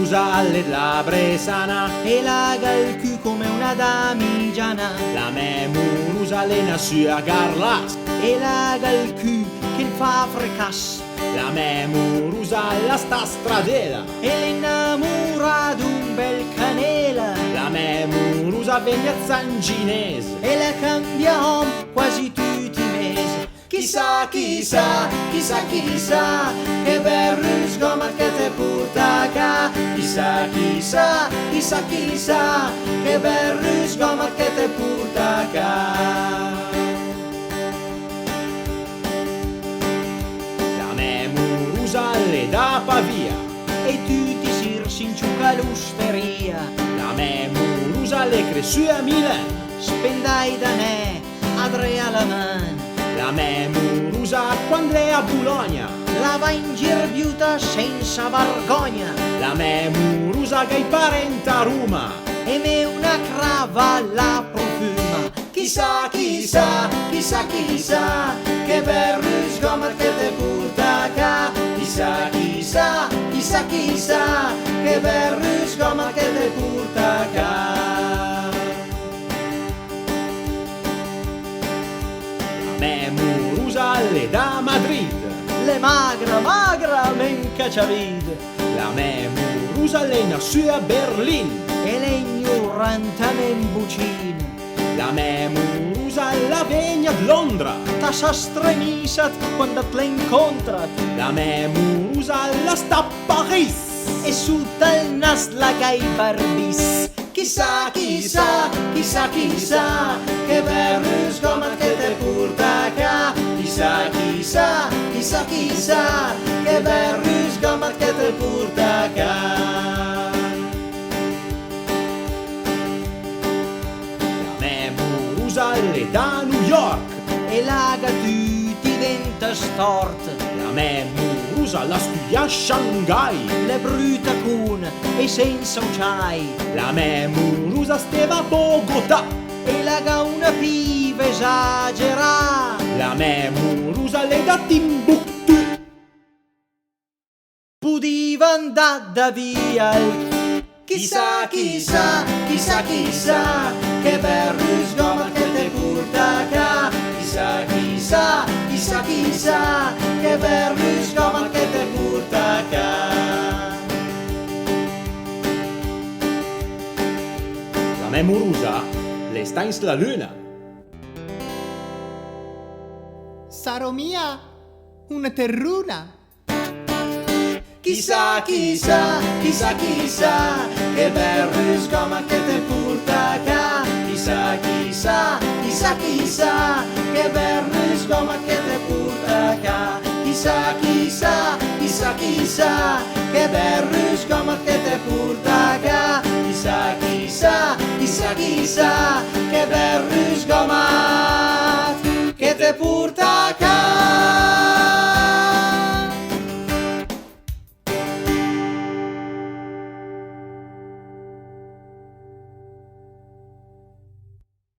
Memurusa le labbra sana e laga il cul come una damigiana. La Memurusa le nasua garlas E laga il cul che il fa fracas. La Memurusa la sta stradela E l'innamora d'un bel canela. La Memurusa vegna zanginese E la cambiam quasi tutti i mesi. Chissà, chissà, chissà, chissà che bel rusgomat che te porta qua. Chissà, chissà, chissà, chissà che bel rusgomat che te porta qua. La Memurusa le da Pavia E tutti si inciuca l'osteria. La Memurusa le cresciù a Milan Spendai da ne Adria la man. La Memurusa quando è a Bologna La va in girbiuta senza vergogna. La Memurusa che i parenti a Roma E me una crava la profuma. Chissà, chissà, chissà, chissà che bel rusgomat che te porta qua. Chissà, chissà, chissà, chissà che bel rusgomat che te porta qua. La Memurusa le da Madrid Le magra, magra, men cacciavide. La Memurusa le nasce a Berlin E l'ignoranta men bucina. La Memurusa la vegna di Londra Ta sa stremisat quando te l'incontrat. La Memurusa la sta a Paris E sotto il nas la gai barbis. Chissà, chissà, chissà, chissà che bel rusgomat che te porta qua. Chissà, chissà, chissà, chissà che bel rusgomat che te porta qua. La Memurusa le da New York E laga tutti denta stort. La Memurusa la studia a Shanghai Le bruta con e senza ucciai. La Memurusa steva a Bogotà E laga una piva esagera. La Memurusa le da Timbuktu Pudiva andare da via il. Chissà, chissà, chissà, chissà che bel rusgomat che te porta qua. Chissà, chissà, chissà, chissà che bel rusgomat che te porta qua. La Memurusa le sta in la luna. Sarò mia una terruna. Chissà, chissà, chissà, chissà che bel rusgomat che te porta qua. Chissà, chissà, chissà, chissà che bel rusgomat che te porta qua. Chissà, chissà, chissà, chissà che bel rusgomat che te porta qua. Chissà, chissà, chissà, chissà che bel rusgomat che te porta